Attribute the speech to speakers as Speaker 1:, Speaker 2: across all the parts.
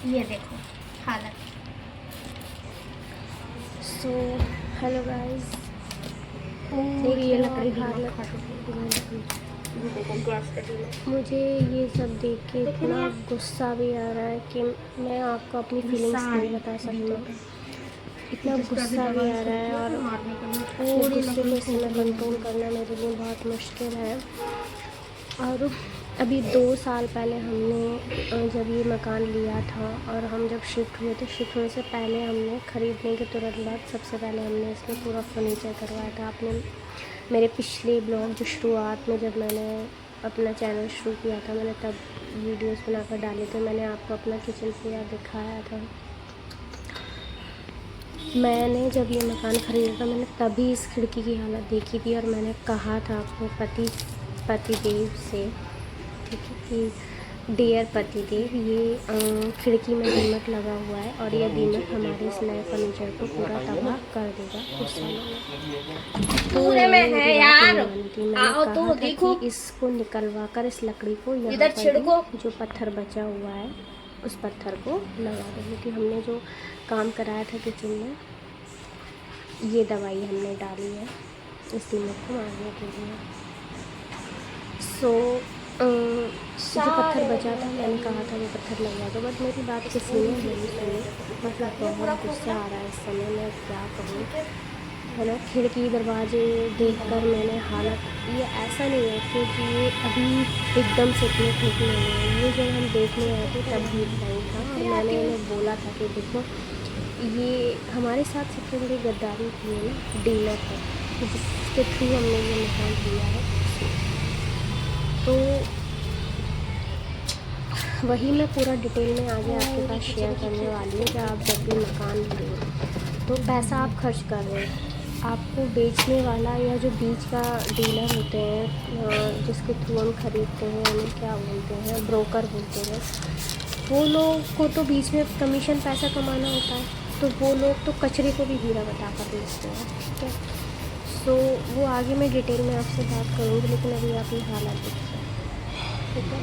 Speaker 1: ये देखो हालत।
Speaker 2: सो हेलो गाइस,
Speaker 1: ये लकड़ी
Speaker 2: हालत। मुझे ये सब देख के इतना गुस्सा भी आ रहा है कि मैं आपको अपनी फीलिंग्स नहीं बता सकता। इतना गुस्सा भी आ रहा है और अपने गुस्से को इस समय कंट्रोल करना मेरे लिए बहुत मुश्किल है। और अभी 2 साल पहले हमने जब ये मकान लिया था और हम जब शिफ्ट हुए थे, शिफ्ट होने से पहले हमने ख़रीदने के तुरंत बाद सबसे पहले हमने इसमें पूरा फर्नीचर करवाया था। आपने मेरे पिछले ब्लॉग जो शुरुआत में जब मैंने अपना चैनल शुरू किया था, मैंने तब वीडियोस बनाकर डाले थे। मैंने आपको अपना किचन पूरा दिखाया था। मैंने जब ये मकान ख़रीदा था, मैंने तभी इस खिड़की की हालत देखी थी और मैंने कहा था अपने पतिदेव से, ठीक है, कि डियर पतिदेव, ये खिड़की में दीमक लगा हुआ है और यह दीमक हमारे इस नए फर्नीचर को पूरा तबाह कर देगा कुछ समय में। तो
Speaker 1: पूरे में है यार,
Speaker 2: मैंने
Speaker 1: आओ
Speaker 2: कहा
Speaker 1: तो
Speaker 2: था
Speaker 1: देखो,
Speaker 2: कि इसको निकलवा कर इस लकड़ी को यहाँ
Speaker 1: इधर
Speaker 2: पर
Speaker 1: छिड़को।
Speaker 2: भी जो पत्थर बचा हुआ है उस पत्थर को लगा दो, क्योंकि हमने जो काम कराया था किचन में, ये दवाई हमने डाली है इस दीमक को मारने के लिए। सो जो पत्थर बचा था, मैंने कहा था वो पत्थर लगवा दो, बट मेरी बात किसी ने नहीं सुनी। मतलब बहुत गुस्सा आ रहा है इस समय, मैं क्या कहूँ, है ना। खिड़की दरवाजे देखकर मैंने हालत, ये ऐसा नहीं है क्योंकि ये अभी एकदम से इतने ठीक नहीं है। ये जब हम देखने आए थे तब भी इतना ही था और मैंने इन्हें बोला था कि देखो, ये हमारे साथ सबसे बड़ी गद्दारी की है ना, डीलर है, जिसके थ्रू हमने ये मकान लिया है। तो वही मैं पूरा डिटेल में आगे आपके पास शेयर करने वाली हूँ कि आप जब भी मकान लें तो पैसा आप खर्च कर रहे हैं, आपको बेचने वाला या जो बीच का डीलर होते हैं, जिसके थ्रू हम खरीदते हैं, उन्हें क्या बोलते हैं, ब्रोकर बोलते हैं, वो लोग को तो बीच में कमीशन पैसा कमाना होता है, तो वो लोग तो कचरे को भी हीरा बता कर बेचते हैं, ठीक है। सो वो आगे मैं डिटेल में आपसे बात करूँगी, लेकिन अभी आप ये हालत देखिए, ठीक है।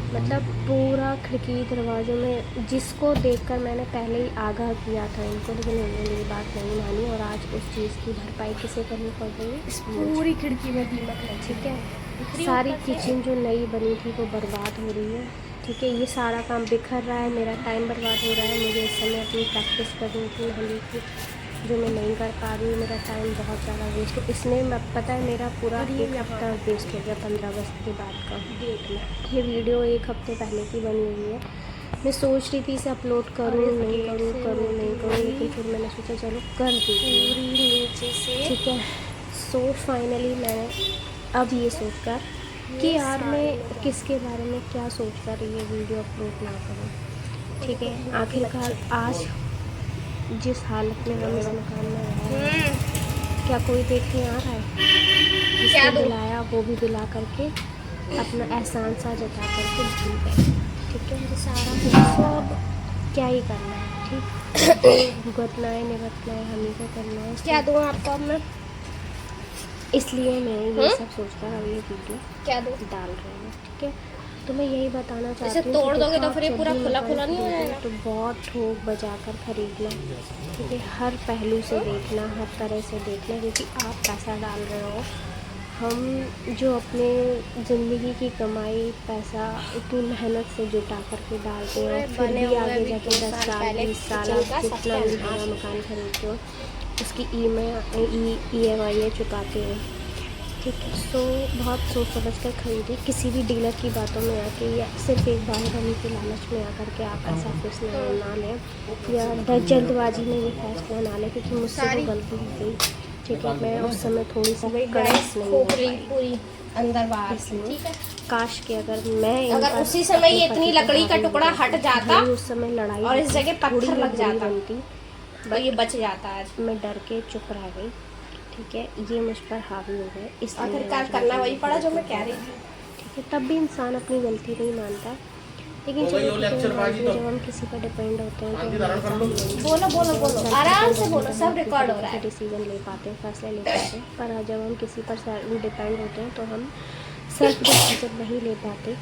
Speaker 2: मतलब पूरा खिड़की दरवाज़ों में, जिसको देखकर मैंने पहले ही आगाह किया था इनको, लेकिन उन्होंने मेरी बात नहीं मानी और आज उस चीज़ की भरपाई किसे करनी पड़ रही है,
Speaker 1: इस पूरी खिड़की में दीमक है,
Speaker 2: ठीक है। सारी किचन जो नई बनी थी वो बर्बाद हो रही है, ठीक है। ये सारा काम बिखर रहा है, मेरा टाइम बर्बाद हो रहा है। मुझे इस समय अपनी प्रैक्टिस करनी थी मेहंदी की, जो मैं नहीं कर पा रही हूँ। मेरा टाइम बहुत ज़्यादा वेस्ट हो, इसमें पता है मेरा पूरा 1 हफ़्ता वेस्ट हो गया 15 अगस्त के बाद का डेट में। ये वीडियो 1 हफ़्ते पहले की बनी हुई है। मैं सोच रही थी इसे अपलोड करूँ नहीं करूँ, लेकिन फिर मैंने सोचा चलो कर दी नीचे से, ठीक है। सो फाइनली मैंने अब ये सोचकर कि यार मैं किसके बारे में क्या सोचकर ये वीडियो अपलोड ना करूँ, ठीक है। आखिरकार आज जिस हालत में हम इस मकान में रह रहे हैं, क्या कोई देखने आ रहा है? जिसने दिलाया वो भी दिला करके अपना एहसान सा जता करके भूल गए, ठीक है। ये सारा सब क्या ही करना है, ठीक। भुगतना है, निभतना है, हम ही को करना है।
Speaker 1: क्या दूँ आपको अब मैं?
Speaker 2: इसलिए मैं ये सब सोचकर अब ये वीडियो
Speaker 1: क्या दूँ?
Speaker 2: डाल रही हूँ, ठीक है। तो मैं यही बताना चाहती
Speaker 1: इसे
Speaker 2: हूँ,
Speaker 1: तोड़ दोगे तो फिर ये पूरा खुला खुला नहीं हो जाएगा?
Speaker 2: तो बहुत ठोक बजा कर खरीदना, ठीक है। हर पहलू से देखना, हर तरह से देखना, क्योंकि आप पैसा डाल रहे हो। हम जो अपने ज़िंदगी की कमाई पैसा इतनी मेहनत से जुटा करके डालते हैं, फिर भी आगे जाके 10 साल 20 साल आप जितना भी बड़ा मकान खरीदते हो उसकी EMI चुकाते हैं, ठीक है। सो बहुत सोच समझ कर खरीदे। किसी भी डीलर की बातों में आके या सिर्फ एक बालगनी के लालच में आकर के आप ऐसा फैसला ना लें या जल्दबाजी में ये फैसला ना लें, क्योंकि मुझसे वो गलती हो गई, ठीक है। मैं उस समय थोड़ी सी कड़स नहीं हो पाई
Speaker 1: पूरी अंदर बाहर,
Speaker 2: इसलिए
Speaker 1: ठीक है।
Speaker 2: काश कि अगर
Speaker 1: अगर उसी समय ये इतनी लकड़ी का टुकड़ा हट जाता
Speaker 2: उस समय लड़ाई
Speaker 1: और इस जगह पत्थर लग जाता
Speaker 2: बनती,
Speaker 1: तो ये बच जाता आज।
Speaker 2: मैं डर के चुप रह गई, ठीक है। ये मुझ पर हावी हो गए, इसलिए
Speaker 1: आखिरकार करना वही पड़ा जो मैं कह रही थी,
Speaker 2: ठीक है। तब भी इंसान अपनी गलती नहीं मानता, लेकिन चलो जब हम किसी पर डिपेंड होते हैं तो
Speaker 1: बोलो आराम से बोलो, सब रिकॉर्ड हो रहा है।
Speaker 2: डिसीजन ले पाते हैं, फैसले ले पाते हैं, पर जब हम किसी पर डिपेंड होते हैं तो हम सेल्फ डिसीजन नहीं ले पाते,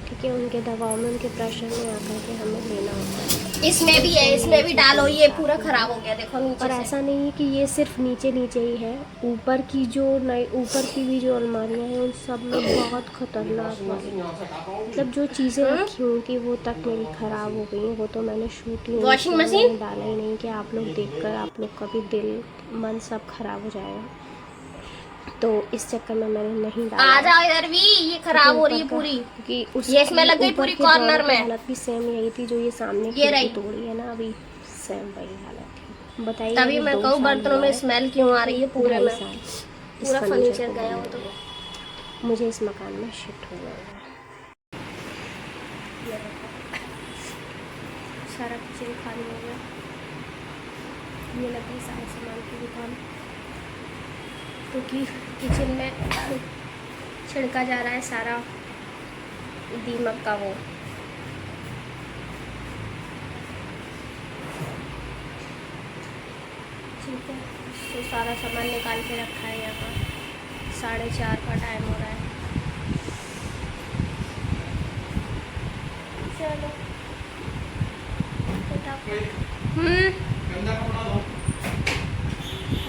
Speaker 2: ठीक है, उनके दवाओं में, उनके प्रेशर में आकर के हमें लेना होता है।
Speaker 1: इसमें भी है, इसमें भी डालो, ये पूरा खराब हो गया देखो नीचे
Speaker 2: और
Speaker 1: से।
Speaker 2: ऐसा नहीं है कि ये सिर्फ नीचे नीचे ही है, ऊपर की जो नई ऊपर की भी जो अलमारियाँ हैं उन सब में बहुत खतरनाक मतलब जो चीज़ें रखी हुई थी वो तक मेरी ख़राब हो गई हैं। वो तो मैंने शूट ही
Speaker 1: वॉशिंग मशीन
Speaker 2: डाला ही नहीं कि आप लोग देखकर आप लोग का भी दिल मन सब खराब हो जाएगा, तो इस चक्कर में मैंने नहीं डाला।
Speaker 1: आ जाओ इधर भी, ये खराब हो रही है पूरी,
Speaker 2: क्योंकि
Speaker 1: ये इसमें लग गई पूरी कॉर्नर में।
Speaker 2: हालत भी सेम यही थी जो ये सामने
Speaker 1: ये रही
Speaker 2: तोड़ी है ना, अभी सेम वही हालत है। बताइए
Speaker 1: तभी मैं कहूँ बर्तनों में स्मेल क्यों आ रही है पूरे में, पूरा फर्नीचर गया हो तो
Speaker 2: मुझे इस मकान में शिफ्ट हो गया है। सारा किचन खाली हो गया, ये लगी सारे सामान की दुकान, क्योंकि किचन में छिड़का जा रहा है सारा दीमक का वो। ठीक है, तो सारा सामान निकाल के रखा है यहाँ पर। 4:30 का टाइम हो रहा है। चलो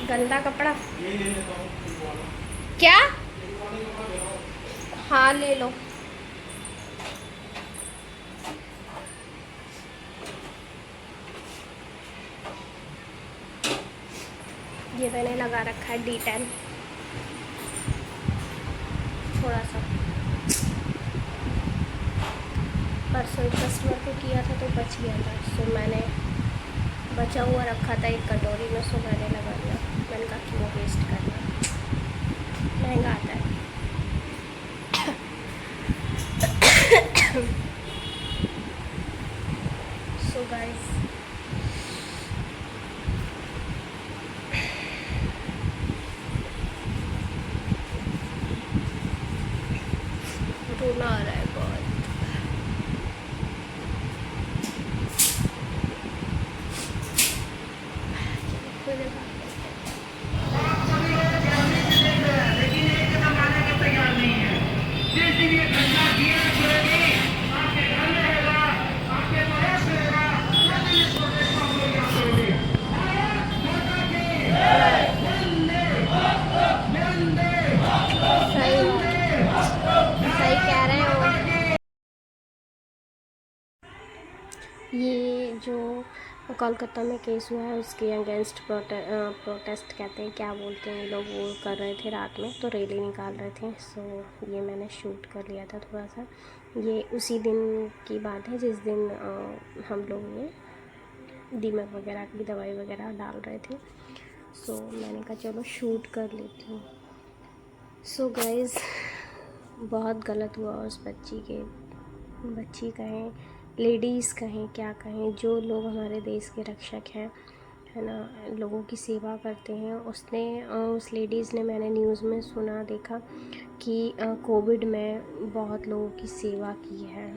Speaker 2: गंदा कपड़ा क्या? हाँ ले लो। ये मैंने लगा रखा है D10 थोड़ा सा। परसों एक कस्टमर को किया था तो बच गया था, सो मैंने बचा हुआ रखा था एक कटोरी में, सो मैंने लगा दिया। मैंने कहा कि वो वेस्ट करना, महंगा आता है। सो गाइस रोना आ रहा है बहुत। सही कह रहे हो। ये जो कोलकाता में केस हुआ है उसके अगेंस्ट प्रोटेस्ट कहते हैं, क्या बोलते हैं ये लोग, वो कर रहे थे रात में, तो रैली निकाल रहे थे। सो ये मैंने शूट कर लिया था थोड़ा सा। ये उसी दिन की बात है जिस दिन हम लोग ये दीमक वगैरह की दवाई वगैरह डाल रहे थे। सो मैंने कहा चलो शूट कर लेती हूँ। सो गाइज़ बहुत गलत हुआ उस बच्ची कहें, लेडीज़ कहें, क्या कहें, जो लोग हमारे देश के रक्षक हैं, है ना, लोगों की सेवा करते हैं। उस लेडीज़ ने, मैंने न्यूज़ में सुना देखा कि कोविड में बहुत लोगों की सेवा की है।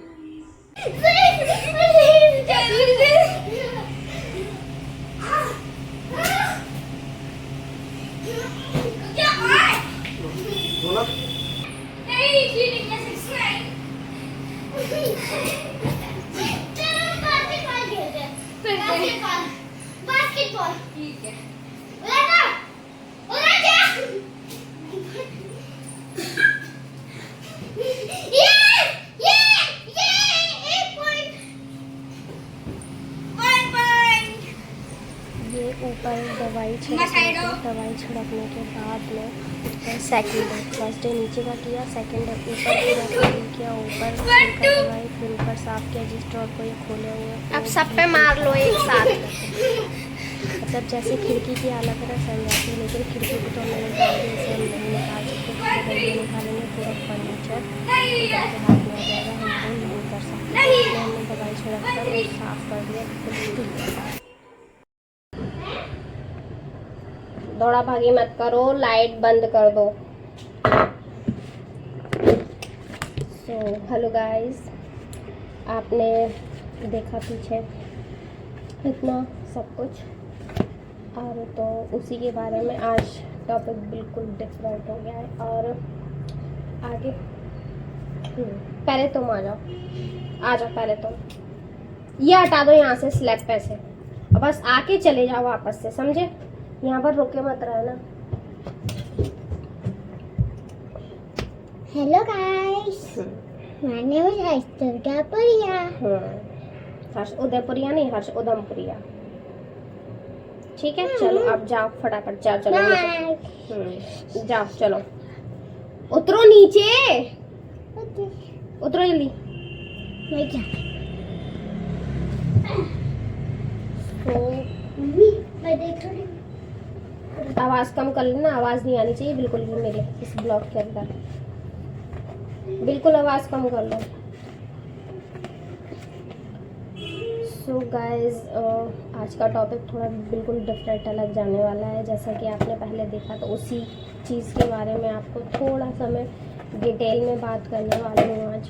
Speaker 1: बास्केटबॉल ठीक है।
Speaker 2: ये ऊपर दवाई छिड़कने के बाद में सेकेंड डे, फर्स्ट डे नीचे का किया, सेकेंड डे ऊपर पूरा क्लीन किया, ऊपर दवाई, फिर ऊपर साफ किया जिस स्टोर को ये खोले हुए।
Speaker 1: अब सब पे मार लो एक साथ।
Speaker 2: मतलब जैसे खिड़की की हालत है सही जाती है, लेकिन खिड़की को तो हमने निकाल दी, इसे हम नहीं निकाल सकते, निकालेंगे पूरा फर्नीचर के हाथ में आ जाएगा, हम वो नहीं कर सकते। हमने दवाई छिड़क कर साफ कर दिया।
Speaker 1: दौड़ा भागी मत करो, लाइट बंद कर दो। सो हेलो गाइस, आपने देखा पीछे इतना सब कुछ, और तो उसी के बारे में आज टॉपिक बिल्कुल डिफरेंट हो गया है। और आगे पहले तुम आ जाओ पहले तुम। ये हटा दो यहाँ से स्लैब पे से, और बस आके चले जाओ वापस से, समझे? यहाँ पर रुके मत रहना।
Speaker 2: Hello guys, my name is Harsh Udaypuria.
Speaker 1: Harsh Udaypuria नहीं, हर्ष उधमपुरिया। ठीक है, चलो अब जाओ फटाफट, जाओ चलो। जाओ चलो, उतरो नीचे, उतरो जल्दी। आवाज कम कर लेना, आवाज नहीं आनी चाहिए बिल्कुल भी मेरे इस ब्लॉग के अंदर, बिल्कुल आवाज कम कर लो। सो गाइज, आज का टॉपिक थोड़ा बिल्कुल डिफरेंट अलग जाने वाला है। जैसा कि आपने पहले देखा, तो उसी चीज़ के बारे में आपको थोड़ा सा मैं डिटेल में बात करने वाली हूँ आज,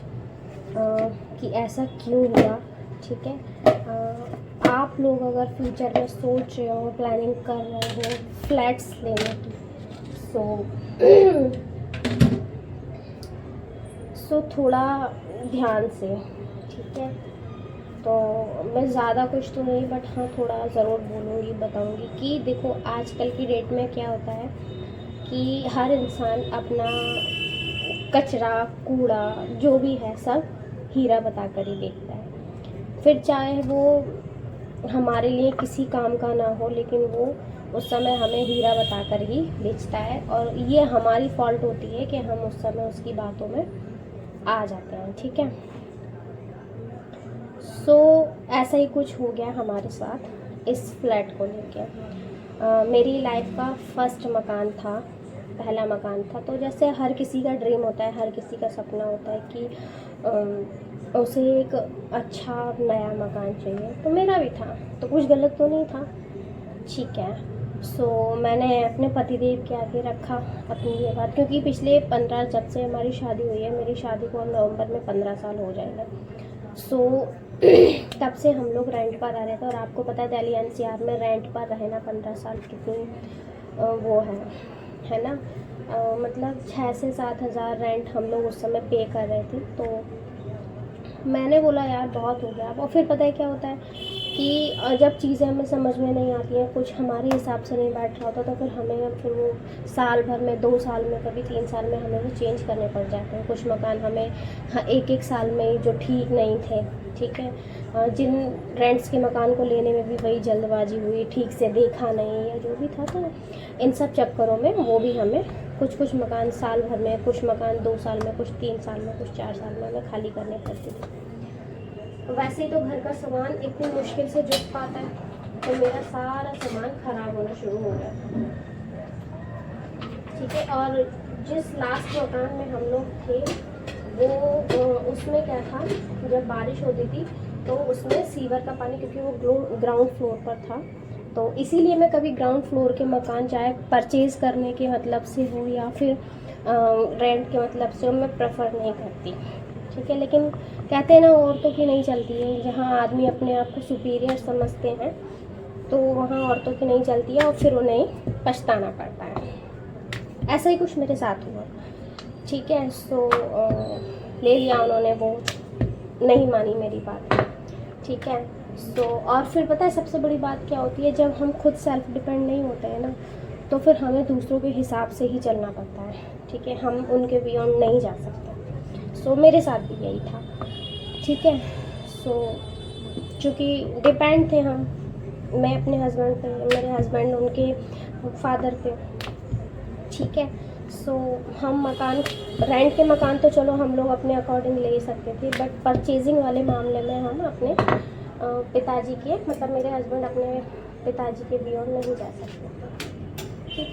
Speaker 1: कि ऐसा क्यों हुआ। ठीक है, आप लोग अगर फ्यूचर में सोच रहे हो, प्लानिंग कर रहे हो फ्लैट्स लेने की, सो थोड़ा ध्यान से, ठीक है? तो मैं ज़्यादा कुछ तो नहीं, बट हाँ थोड़ा ज़रूर बोलूँगी, बताऊँगी कि देखो आजकल की डेट में क्या होता है कि हर इंसान अपना कचरा कूड़ा जो भी है सब हीरा बता कर ही देखता है। फिर चाहे वो हमारे लिए किसी काम का ना हो, लेकिन वो उस समय हमें हीरा बता कर ही बेचता है, और ये हमारी फॉल्ट होती है कि हम उस समय उसकी बातों में आ जाते हैं। ठीक है, सो ऐसा ही कुछ हो गया हमारे साथ इस फ्लैट को लेके। मेरी लाइफ का फर्स्ट मकान था, पहला मकान था। तो जैसे हर किसी का ड्रीम होता है, हर किसी का सपना होता है कि उसे एक अच्छा नया मकान चाहिए, तो मेरा भी था, तो कुछ गलत तो नहीं था। ठीक है, सो मैंने अपने पतिदेव के आगे रखा अपनी ये बात, क्योंकि पिछले 15 जब से हमारी शादी हुई है, मेरी शादी को नवंबर में 15 साल हो जाएगा। सो तब से हम लोग रेंट पर रह रहे थे, और आपको पता है दिल्ली एनसीआर में रेंट पर रहना 15 साल कितनी वो है ना, मतलब 6 से 7 हज़ार रेंट हम लोग उस समय पे कर रहे थे। तो मैंने बोला यार बहुत हो गया। और फिर पता है क्या होता है कि जब चीज़ें हमें समझ में नहीं आती हैं, कुछ हमारे हिसाब से नहीं बैठ रहा होता, तो फिर हमें फिर वो साल भर में, 2 साल में, कभी 3 साल में हमें वो चेंज करने पड़ जाते हैं। कुछ मकान हमें एक साल में जो ठीक नहीं थे, ठीक है, जिन रेंट्स के मकान को लेने में भी वही जल्दबाजी हुई, ठीक से देखा नहीं या जो भी था, तो इन सब चक्करों में वो भी हमें कुछ मकान साल भर में, कुछ मकान 2 साल में, कुछ 3 साल में, कुछ 4 साल में हमें खाली करने पड़ते थे। वैसे ही तो घर का सामान इतनी मुश्किल से जुट पाता है, तो मेरा सारा सामान खराब होना शुरू हो गया। ठीक है, और जिस लास्ट मकान में हम लोग थे वो उसमें क्या था, जब बारिश होती थी तो उसमें सीवर का पानी, क्योंकि वो ग्राउंड फ्लोर पर था, तो इसीलिए मैं कभी ग्राउंड फ्लोर के मकान चाहे परचेज़ करने के मतलब से हो या फिर रेंट के मतलब से हो, मैं प्रेफर नहीं करती। ठीक है, लेकिन कहते हैं ना औरतों की नहीं चलती है, जहाँ आदमी अपने आप को सुपीरियर समझते हैं तो वहाँ औरतों की नहीं चलती है, और फिर उन्हें पछताना पड़ता है। ऐसा ही कुछ मेरे साथ हुआ। ठीक है, सो ले लिया उन्होंने, वो नहीं मानी मेरी बात। ठीक है, सो और फिर पता है सबसे बड़ी बात क्या होती है, जब हम खुद सेल्फ डिपेंड नहीं होते हैं ना, तो फिर हमें दूसरों के हिसाब से ही चलना पड़ता है। ठीक है, हम उनके बियॉन्ड नहीं जा सकते। सो मेरे साथ भी यही था। ठीक है, सो चूँकि डिपेंड थे हम, मैं अपने हस्बैंड पे, मेरे हस्बैंड उनके फादर पे। ठीक है, सो हम मकान, रेंट के मकान तो चलो हम लोग अपने अकॉर्डिंग ले सकते थे, बट परचेजिंग वाले मामले में हम अपने पिताजी के, मतलब मेरे हस्बैंड अपने पिताजी के बियॉन्ड नहीं जा सकते। ठीक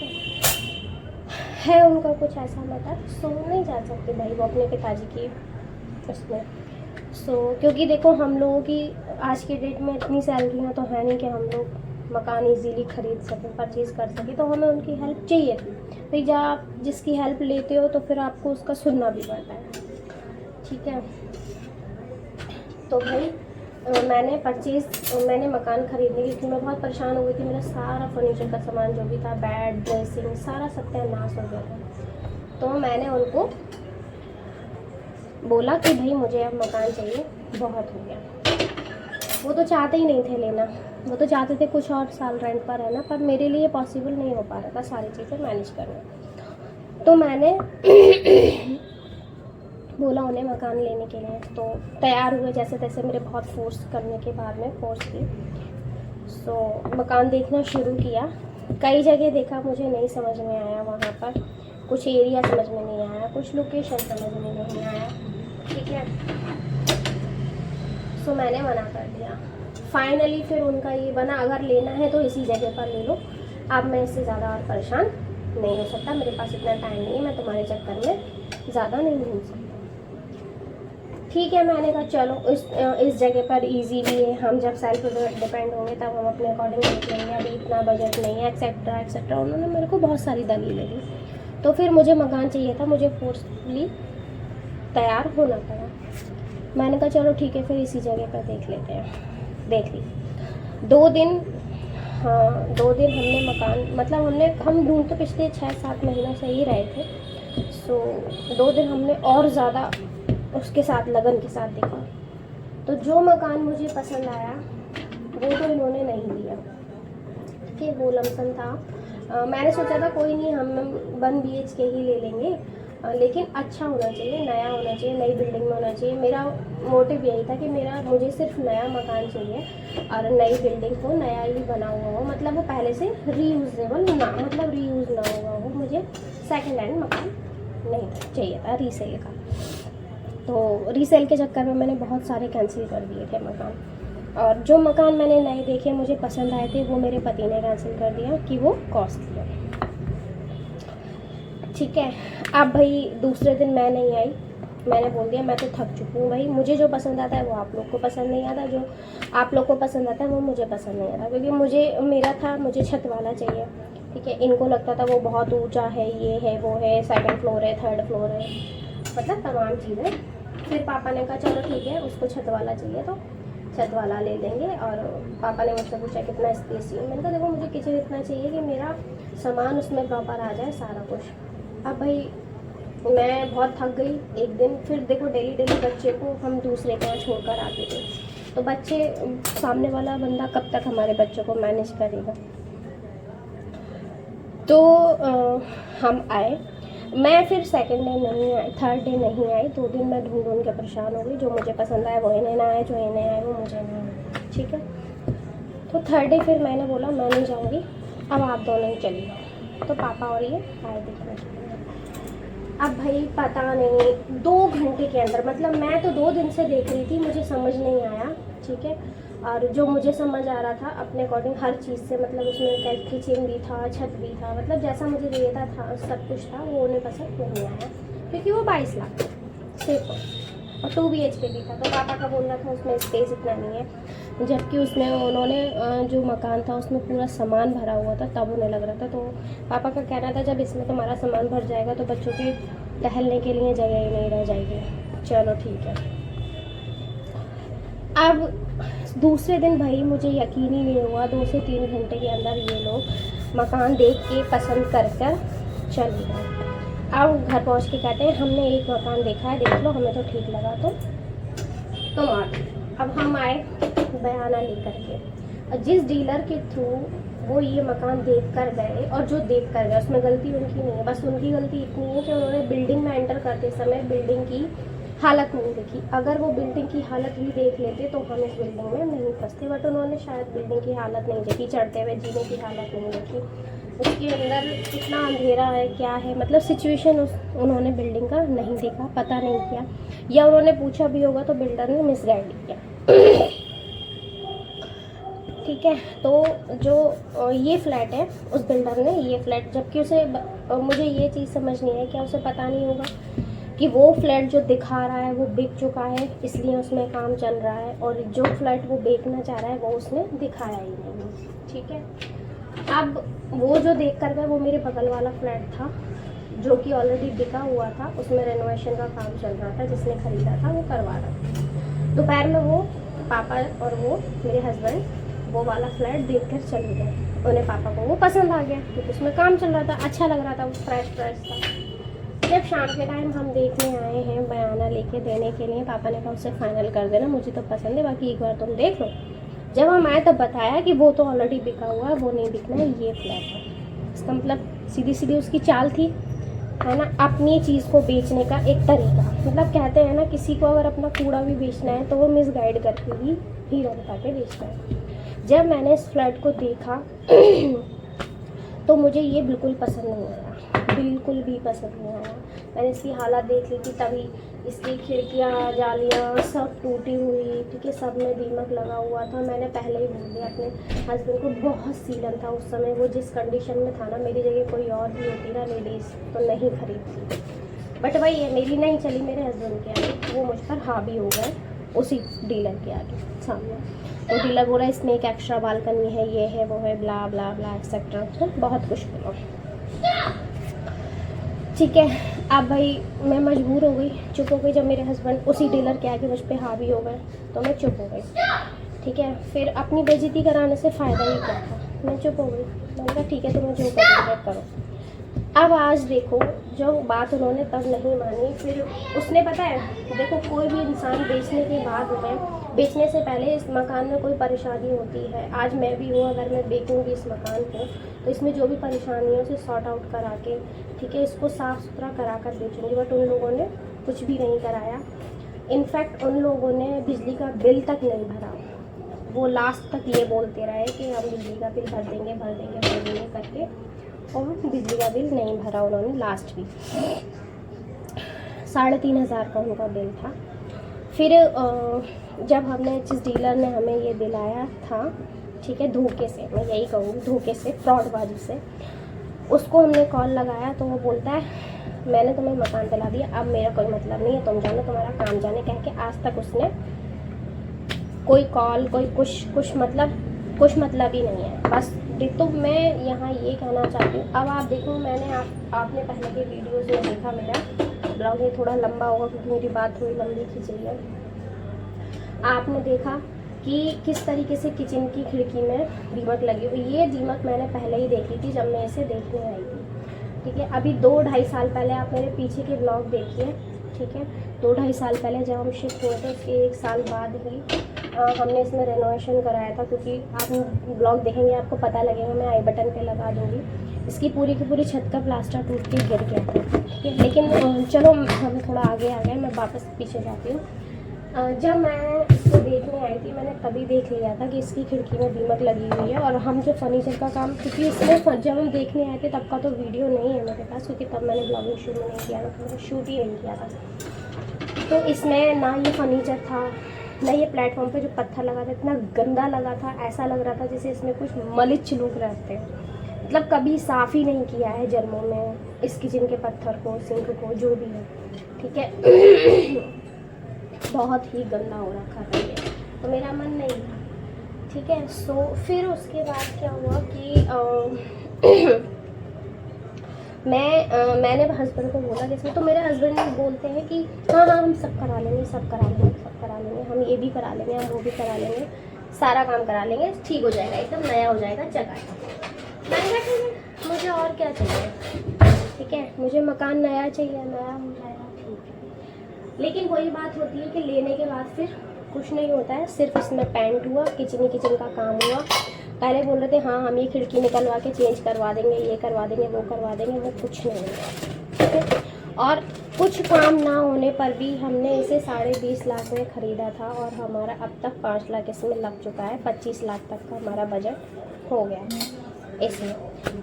Speaker 1: है उनका कुछ ऐसा मैटर, सो नहीं जा सकते भाई वो अपने पिताजी की उसमें। सो क्योंकि देखो हम लोगों की आज की डेट में इतनी सैलरियाँ तो है नहीं कि हम लोग मकान इजीली ख़रीद सकें, परचेज़ कर सकें, तो हमें उनकी हेल्प चाहिए थी भाई। जब आप जिसकी हेल्प लेते हो तो फिर आपको उसका सुनना भी पड़ता है। ठीक है, तो भाई मैंने मकान ख़रीदने की, क्योंकि मैं बहुत परेशान हो गई थी। मेरा सारा फर्नीचर का सामान जो भी था, बेड, ड्रेसिंग, सारा सत्यानाश हो गया था। तो मैंने उनको बोला कि भाई मुझे अब मकान चाहिए, बहुत हो गया। वो तो चाहते ही नहीं थे लेना, वो तो चाहते थे कुछ और साल रेंट पर रहना, पर मेरे लिए पॉसिबल नहीं हो पा रहा था सारी चीज़ें मैनेज करना। तो मैंने बोला उन्हें मकान लेने के लिए, तो तैयार हुए जैसे तैसे, मेरे बहुत फोर्स करने के बाद में फोर्स की। सो मकान देखना शुरू किया, कई जगह देखा, मुझे नहीं समझ में आया वहाँ पर, कुछ एरिया समझ में नहीं आया, कुछ लोकेशन समझ में नहीं आया, ठीक है। सो मैंने मना कर दिया। फाइनली फिर उनका ये बना, अगर लेना है तो इसी जगह पर ले लो, अब मैं इससे ज़्यादा और परेशान नहीं हो सकता, मेरे पास इतना टाइम नहीं है, मैं तुम्हारे चक्कर में ज़्यादा नहीं घूम सकता। ठीक है, मैंने कहा चलो इस जगह पर इजी भी है, हम जब सेल्फ डिपेंड होंगे तब हम अपने अकॉर्डिंग देख लेंगे, अभी इतना बजट नहीं है, एक्सेट्रा एक्सेट्रा। उन्होंने मेरे को बहुत सारी दलीलें दी। तो फिर मुझे मकान चाहिए था, मुझे फोर्सफुली तैयार होना पड़ा। मैंने कहा चलो ठीक है, फिर इसी जगह पर देख लेते हैं। देख ली 2 दिन, हाँ 2 दिन हमने मकान, मतलब हम ढूंढ तो पिछले 6-7 महीनों से ही रहे थे। सो 2 दिन हमने और ज़्यादा उसके साथ लगन के साथ देखा। तो जो मकान मुझे पसंद आया वो तो इन्होंने नहीं दिया, कि वो लमसम था। मैंने सोचा था कोई नहीं, हम 1 BHK ही ले लेंगे, लेकिन अच्छा होना चाहिए, नया होना चाहिए, नई बिल्डिंग में होना चाहिए। मेरा मोटिव यही था कि मुझे सिर्फ नया मकान चाहिए और नई बिल्डिंग हो, नया ही बना हुआ हो, मतलब वो पहले से रीयूजेबल ना, मतलब रीयूज़ ना हुआ हो। मुझे सेकेंड हैंड मकान नहीं चाहिए था, रीसेल का। तो रीसेल के चक्कर में मैंने बहुत सारे कैंसिल कर दिए थे मकान, और जो मकान मैंने नए देखे मुझे पसंद आए थे वो मेरे पति ने कैंसिल कर दिया कि वो कॉस्टली है। ठीक है, अब भाई दूसरे दिन मैं नहीं आई, मैंने बोल दिया मैं तो थक चुकी हूँ भाई, मुझे जो पसंद आता है वो आप लोग को पसंद नहीं आता, जो आप लोग को पसंद आता है वो मुझे पसंद नहीं आता। क्योंकि मुझे छत वाला चाहिए, ठीक है। इनको लगता था वो बहुत ऊंचा है, ये है वो है, 2nd फ्लोर है, 3rd फ्लोर है, मतलब तमाम चीज़ें। फिर पापा ने कहा चलो ठीक है, उसको छत वाला चाहिए तो छत वाला ले लेंगे। और पापा ने मुझसे पूछा कितना स्पेस चाहिए, मैंने कहा देखो मुझे किचन इतना चाहिए कि मेरा सामान उसमें प्रॉपर आ जाए, सारा कुछ। अब भाई मैं बहुत थक गई एक दिन। फिर देखो डेली बच्चे को हम दूसरे के यहाँ छोड़ कर आते थे, तो बच्चे, सामने वाला बंदा कब तक हमारे बच्चों को मैनेज करेगा। तो हम आए, मैं फिर 2nd डे नहीं आई, 3rd डे नहीं आई, 2 दिन मैं ढूंढ के परेशान हो गई। जो मुझे पसंद आया वो इन्हें ना आए, जो इन्हें आए वो मुझे नहीं आए, ठीक है। तो 3rd डे फिर मैंने बोला मैं नहीं जाऊँगी, अब आप दोनों ही चलिए। तो पापा और ये आए देखने के लिए। अब भाई पता नहीं 2 घंटे के अंदर, मतलब मैं तो 2 दिन से देख रही थी, मुझे समझ नहीं आया, ठीक है। और जो मुझे समझ आ रहा था अपने अकॉर्डिंग हर चीज़ से, मतलब उसमें किचन भी था, छत भी था, मतलब जैसा मुझे लेता था सब कुछ था, वो उन्हें पसंद नहीं आया। क्योंकि वो 22 लाख सिर्फ, और 2 BHK भी था। तो पापा का बोलना था उसमें स्पेस इतना नहीं है, जबकि उसमें उन्होंने जो मकान था उसमें पूरा सामान भरा हुआ था, तब उन्हें लग रहा था। तो पापा का कहना था जब इसमें तुम्हारा सामान भर जाएगा तो बच्चों के टहलने के लिए जगह ही नहीं रह जाएगी। चलो ठीक है। अब दूसरे दिन भाई मुझे यकीन ही नहीं हुआ, 2 से 3 घंटे के अंदर ये लोग मकान देख के पसंद कर चले गए। अब घर पहुंच के कहते हैं हमने एक मकान देखा है, देख लो, हमें तो ठीक लगा, तो तुम आ। अब हम आए बयाना लेकर के, और जिस डीलर के थ्रू वो ये मकान देख कर गए, और जो देख कर गए उसमें गलती उनकी नहीं है, बस उनकी गलती इतनी है कि उन्होंने बिल्डिंग में एंटर करते समय बिल्डिंग की हालत नहीं देखी। अगर वो बिल्डिंग की हालत ही देख लेते तो हम इस बिल्डिंग में नहीं फंसते, बट उन्होंने शायद बिल्डिंग की हालत नहीं देखी, चढ़ते हुए जीने की हालत नहीं देखी, उसके अंदर कितना अंधेरा है, क्या है, मतलब सिचुएशन उन्होंने बिल्डिंग का नहीं देखा, पता नहीं किया, या उन्होंने पूछा भी होगा तो बिल्डर ने मिसगाइड किया, ठीक है। तो जो ये फ्लैट है उस बिल्डर ने ये फ्लैट, जबकि उसे मुझे ये चीज़ समझ नहीं है, क्या उसे पता नहीं होगा कि वो फ्लैट जो दिखा रहा है वो बिक चुका है, इसलिए उसमें काम चल रहा है, और जो फ्लैट वो बेचना चाह रहा है वो उसने दिखाया ही नहीं, ठीक है। अब वो जो देख कर गए वो मेरे बगल वाला फ्लैट था जो कि ऑलरेडी बिका हुआ था, उसमें रेनोवेशन का काम चल रहा था, जिसने ख़रीदा था वो करवा रहा था। दोपहर में वो पापा और वो मेरे हस्बैंड वो वाला फ्लैट देख कर चले गए। उन्हें, पापा को वो पसंद आ गया क्योंकि उसमें काम चल रहा था, अच्छा लग रहा था, वो फ्रेश था। जब शाम के टाइम हम देखने आए हैं बयाना लेके देने के लिए, पापा ने कहा उसे फाइनल कर देना, मुझे तो पसंद है, बाकी एक बार तुम देख लो। जब हम आए तब बताया कि वो तो ऑलरेडी बिका हुआ है, वो नहीं बिकना है, ये फ्लैट है। इसका मतलब सीधी सीधी उसकी चाल थी, है ना, अपनी चीज़ को बेचने का एक तरीका। मतलब कहते हैं ना, किसी को अगर अपना कूड़ा भी बेचना है तो वो मिसगाइड करके ही हीरो बता के बेचता है। जब मैंने इस फ्लैट को देखा तो मुझे ये बिल्कुल पसंद नहीं आया, बिल्कुल भी पसंद नहीं आया। मैंने इसकी हालत देख ली थी, तभी इसकी खिड़कियाँ जालियाँ सब टूटी हुई, ठीक है, सब में दीमक लगा हुआ था। मैंने पहले ही बोल दिया अपने हस्बैंड को, बहुत सीलन था उस समय, वो जिस कंडीशन में था ना, मेरी जगह कोई और भी होती ना लेडीज़ तो नहीं खरीदती। बट वही है, मेरी नहीं चली, मेरे हस्बैंड के आगे, वो मुझ पर हावी हो गए उसी डीलर के आगे सामने। तो डीलर बोला इसमें एक एक्स्ट्रा बालकनी है, ये है, वो है, ब्ला ब्ला ब्ला एक्सेट्रा, बहुत कुछ बोला। ठीक है, अब भाई मैं मजबूर हो गई, चुप हो गई। जब मेरे हस्बैंड उसी डीलर के आगे मुझ पे हावी हो गए तो मैं चुप हो गई। ठीक है, फिर अपनी बेइज्जती कराने से फ़ायदा ही क्या था, मैं चुप हो गई। मैंने कहा ठीक है, तुम्हें जो करना है करो। अब आज देखो, जो बात उन्होंने तब नहीं मानी, फिर उसने, पता है, देखो कोई भी इंसान बेचने के बाद में, बेचने से पहले इस मकान में कोई परेशानी होती है। आज मैं भी हूँ, अगर मैं बेचूँगी इस मकान को तो इसमें जो भी परेशानियों से सॉर्ट आउट करा के, ठीक है, इसको साफ़ सुथरा करा कर बेचूँगी। बट उन लोगों ने कुछ भी नहीं कराया। इनफैक्ट उन लोगों ने बिजली का बिल तक नहीं भरा। वो लास्ट तक ये बोलते रहे कि हम बिजली का बिल भर देंगे भर देंगे भर देंगे करके, और बिजली का बिल नहीं भरा उन्होंने। लास्ट भी 3,500 का उनका बिल था। फिर जब हमने, जिस डीलर ने हमें ये दिलाया था, ठीक है, धोखे से, मैं यही कहूँगी, धोखे से, फ्रॉडबाजी से, उसको हमने कॉल लगाया तो वो बोलता है मैंने तुम्हें मकान दिला दिया, अब मेरा कोई मतलब नहीं है, तुम जानो, तुम्हारा काम जाने। कह के आज तक उसने कोई कॉल, कोई कुछ मतलब ही नहीं है, बस। तो मैं यहाँ ये कहना चाहती हूँ, अब आप देखो, मैंने आपने पहले के वीडियोस में देखा, मेरा ब्लॉग ये थोड़ा लंबा होगा क्योंकि मेरी बात थोड़ी लंबी खींच रही है। आपने देखा कि किस तरीके से किचन की खिड़की में दीमक लगी हुई। ये दीमक मैंने पहले ही देखी थी जब मैं इसे देखने आई थी। ठीक है, अभी 2-2.5 साल पहले आप मेरे पीछे के ब्लॉग देखिए। ठीक है, 2-2.5 साल पहले जब हम शिफ्ट हुए थे, उसके 1 साल बाद ही हमने इसमें रेनोवेशन कराया था। क्योंकि आप ब्लॉग देखेंगे आपको पता लगेगा, मैं आई बटन पे लगा दूँगी। इसकी पूरी की पूरी छत का प्लास्टर टूट के गिर गया था। ठीक है, लेकिन चलो हम थोड़ा आगे आ गए, मैं वापस पीछे जाती हूँ। जब मैं इसको देखने आई थी, मैंने तभी देख लिया था कि इसकी खिड़की में दीमक लगी हुई है। और हम जो फर्नीचर का काम, क्योंकि इसमें जब हम देखने आए थे तब का तो वीडियो नहीं है मेरे पास, क्योंकि तब मैंने ब्लॉगिंग शुरू नहीं किया था, मैंने शूट ही नहीं किया था। तो इसमें ना ये फर्नीचर था, ना ये प्लेटफॉर्म पे जो पत्थर लगा था, इतना गंदा लगा था, ऐसा लग रहा था जैसे इसमें कुछ मलिच लोग रहते हैं। मतलब कभी साफ़ ही नहीं किया है जन्मों में इस किचन के पत्थर को, सिंक को, जो भी है। ठीक है, बहुत ही गंदा हो रखा था ये, तो मेरा मन नहीं था। ठीक है, सो फिर उसके बाद क्या हुआ कि मैंने हस्बैंड को बोला जैसे, तो मेरे हस्बैंड बोलते हैं कि हाँ हम सब करा लेंगे, हम ये भी करा लेंगे, हम वो भी करा लेंगे, सारा काम करा लेंगे, ठीक हो जाएगा, एकदम नया हो जाएगा, चकाएगा। मैंने कहा ठीक है, मुझे और क्या चाहिए। ठीक है, मुझे मकान नया चाहिए, नया हो जाएगा, ठीक है। लेकिन वही बात होती है कि लेने के बाद फिर कुछ नहीं होता है, सिर्फ इसमें पेंट हुआ, किचन का काम हुआ। पहले बोल रहे थे हाँ हम ये खिड़की निकलवा के चेंज करवा देंगे, ये करवा देंगे, वो करवा देंगे, वो कुछ नहीं हुआ। ठीक है, और कुछ काम ना होने पर भी हमने इसे 20.5 लाख में ख़रीदा था, और हमारा अब तक 5 लाख इसमें लग चुका है। 25 लाख तक का हमारा बजट हो गया है इसमें।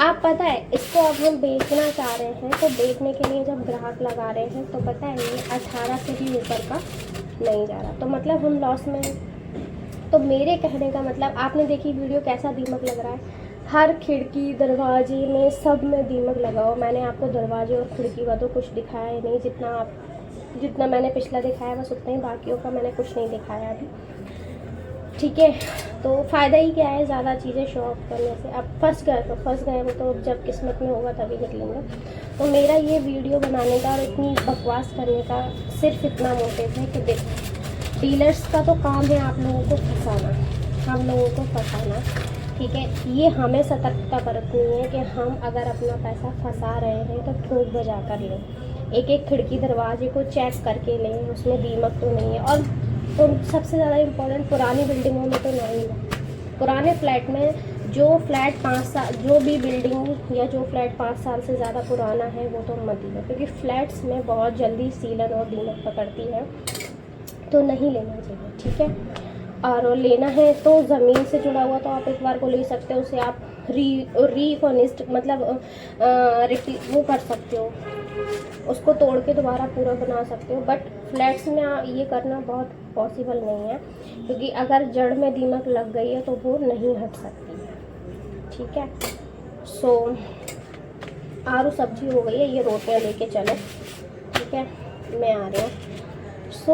Speaker 1: आप पता है, इसको अब हम बेचना चाह रहे हैं, तो बेचने के लिए जब ग्राहक लगा रहे हैं तो पता है ये 18 से भी ऊपर का नहीं जा रहा, तो मतलब हम लॉस में हैं। तो मेरे कहने का मतलब, आपने देखी वीडियो कैसा दीमक लग रहा है, हर खिड़की दरवाजे में सब में दीमक लगा हुआ। मैंने आपको दरवाजे और खिड़की का तो कुछ दिखाया ही नहीं, जितना मैंने पिछला दिखाया बस उतना ही, बाकियों का मैंने कुछ नहीं दिखाया अभी। ठीक है, तो फ़ायदा ही क्या है ज़्यादा चीज़ें शो ऑफ करने से। अब फंस गए वो तो जब किस्मत में होगा तभी निकलेंगे। तो मेरा ये वीडियो बनाने का और इतनी बकवास करने का सिर्फ इतना मोटिव है कि देखो, डीलर्स का तो काम है आप लोगों को फंसाना, हम लोगों को फंसाना। ठीक है, ये हमें सतर्कता बरतनी है कि हम अगर अपना पैसा फंसा रहे हैं तो ठोक बजा कर लें। एक एक खिड़की दरवाजे को चेक करके लें, उसमें दीमक तो नहीं है। और तो सबसे ज़्यादा इम्पोर्टेंट, पुरानी बिल्डिंगों में तो नहीं है। पुराने फ्लैट में जो फ्लैट 5 साल, जो भी बिल्डिंग या जो फ्लैट 5 साल से ज़्यादा पुराना है वो तो मत ही लो, क्योंकि फ्लैट्स में बहुत जल्दी सीलन और दीमक पकड़ती है, तो नहीं लेना चाहिए, ठीक है। और लेना है तो ज़मीन से जुड़ा हुआ तो आप एक बार को ले सकते हो, उसे आप रीफर्निश्ड मतलब वो कर सकते हो, उसको तोड़ के दोबारा पूरा बना सकते हो। बट फ्लैट्स में ये करना बहुत पॉसिबल नहीं है, क्योंकि अगर जड़ में दीमक लग गई है तो वो नहीं हट सकती है, ठीक है। सो आलू सब्जी हो गई है, ये रोटियां लेके चलो, ठीक है, मैं आ रही हूँ। सो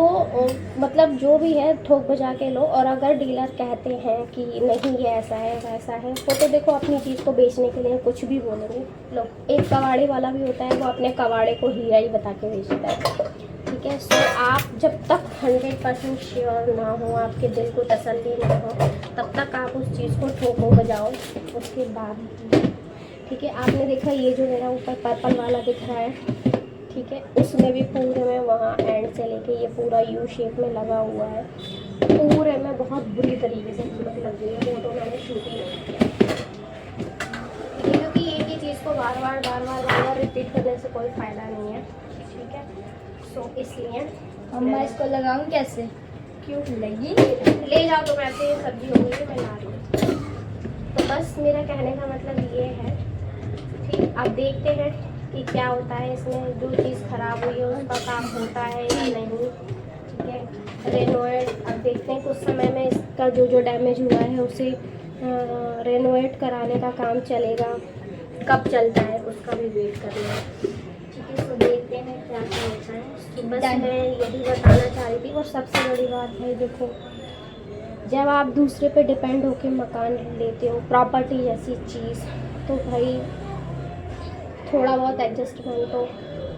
Speaker 1: मतलब जो भी है ठोक बजा के लो। और अगर डीलर कहते हैं कि नहीं ये ऐसा है वैसा है, वो तो देखो अपनी चीज़ को बेचने के लिए कुछ भी बोलेंगे। लो, एक कबाड़ी वाला भी होता है, वो अपने कबाड़े को हीरा ही बता के बेचता है, ठीक है। सो आप जब तक 100% श्योर ना हो, आपके दिल को तसल्ली ना हो, तब तक आप उस चीज़ को ठोको बजाओ, उसके बाद, ठीक है। आपने देखा ये जो मेरा ऊपर पर्पल वाला दिख रहा है, ठीक है, उसमें भी पूरे में वहाँ एंड से लेके ये पूरा यू शेप में लगा हुआ है, पूरे में बहुत बुरी तरीके से दीमक लग गई है। वो तो मैंने शूट ही नहीं किया, ठीक है, क्योंकि एक ही चीज़ को बार बार रिपीट करने से कोई फ़ायदा नहीं है, ठीक है। सो इसलिए
Speaker 2: अम्मा इसको लगाऊं कैसे?
Speaker 1: क्यों लगी, ले जाओ, तो वैसे सब्जी हो गई है, मैं ला रही हूँ। तो बस मेरा कहने का मतलब ये है, ठीक। अब देखते हैं कि क्या होता है इसमें, जो चीज़ ख़राब हुई है उसका काम होता है या नहीं, ठीक है। रेनोवेट, अब देखते हैं कुछ समय में इसका जो डैमेज हुआ है उसे रेनोवेट कराने का काम चलेगा, कब चलता है उसका भी वेट करना है, ठीक है। तो देखते हैं क्या क्या होता है। तो बस मैं यही बताना चाह रही थी। और सबसे बड़ी बात है, देखो, जब आप दूसरे पे डिपेंड होकर मकान लेते हो, प्रॉपर्टी जैसी चीज़, तो भाई थोड़ा बहुत एडजस्टमेंट तो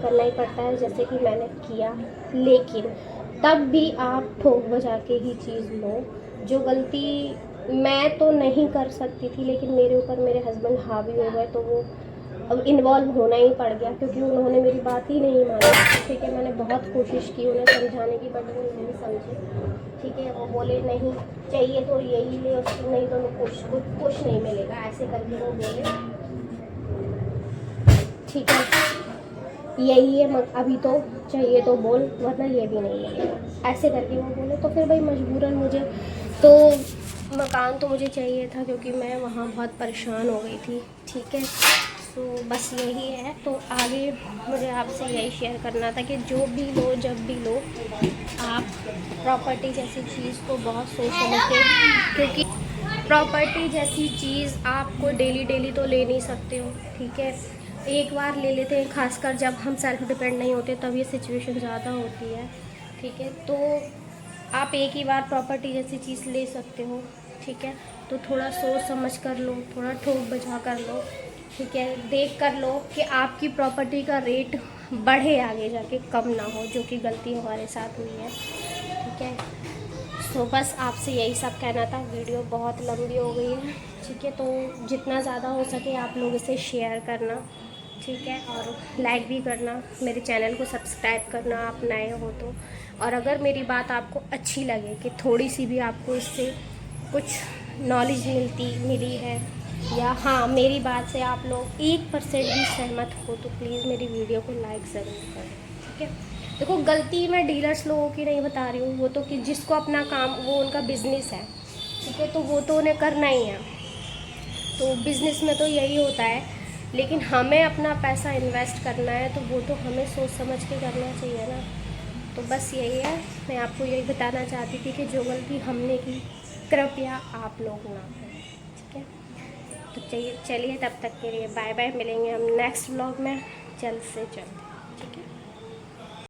Speaker 1: करना ही पड़ता है, जैसे कि मैंने किया। लेकिन तब भी आप ठोक बजा के ही चीज़ लो। जो गलती मैं तो नहीं कर सकती थी, लेकिन मेरे ऊपर मेरे हस्बैंड हावी हो गए, तो वो अब इन्वॉल्व होना ही पड़ गया, क्योंकि उन्होंने मेरी बात ही नहीं मानी, ठीक है। मैंने बहुत कोशिश की उन्हें समझाने की, बट वो नहीं समझे, ठीक है। वो बोले नहीं चाहिए तो यही ले, उसको नहीं तो कुछ नहीं मिलेगा, ऐसे करके वो बोले, ठीक है, यही है अभी तो चाहिए तो बोल, वरना ये भी नहीं मिलेगा, ऐसे करके वो बोले। तो फिर भाई मजबूरन मुझे तो मकान तो मुझे चाहिए था, क्योंकि मैं वहाँ बहुत परेशान हो गई थी, ठीक है। तो बस यही है। तो आगे मुझे आपसे यही शेयर करना था कि जो भी लो, जब भी लो, आप प्रॉपर्टी जैसी चीज़ को बहुत सोच समझ के, क्योंकि प्रॉपर्टी जैसी चीज़ आपको डेली तो ले नहीं सकते हो, ठीक है। एक बार ले लेते हैं, खासकर जब हम सेल्फ डिपेंड नहीं होते, तब ये सिचुएशन ज़्यादा होती है, ठीक है। तो आप एक ही बार प्रॉपर्टी जैसी चीज़ ले सकते हो, ठीक है। तो थोड़ा सोच समझ कर लो, थोड़ा ठोक बजा कर लो, ठीक है। देख कर लो कि आपकी प्रॉपर्टी का रेट बढ़े आगे जाके, कम ना हो, जो कि गलती हमारे साथ हुई है, ठीक है। तो बस आपसे यही सब कहना था। वीडियो बहुत लंबी हो गई है, ठीक है। तो जितना ज़्यादा हो सके आप लोग इसे शेयर करना, ठीक है, और लाइक भी करना, मेरे चैनल को सब्सक्राइब करना आप नए हो तो। और अगर मेरी बात आपको अच्छी लगे कि थोड़ी सी भी आपको इससे कुछ नॉलेज मिली है, या हाँ मेरी बात से आप लोग 1% भी सहमत हो, तो प्लीज़ मेरी वीडियो को लाइक ज़रूर करें, ठीक है। देखो, गलती मैं डीलर्स लोगों की नहीं बता रही हूँ, वो तो कि जिसको अपना काम, वो उनका बिज़नेस है, ठीक है, तो वो तो उन्हें करना ही है। तो बिज़नेस में तो यही होता है, लेकिन हमें अपना पैसा इन्वेस्ट करना है, तो वो तो हमें सोच समझ के करना चाहिए ना। तो बस यही है, मैं आपको यही बताना चाहती थी कि जो गलती हमने की, कृपया आप लोग ना करें, ठीक है। तो चलिए तब तक के लिए बाय बाय, मिलेंगे हम नेक्स्ट व्लॉग में जल्द से जल्द, ठीक है।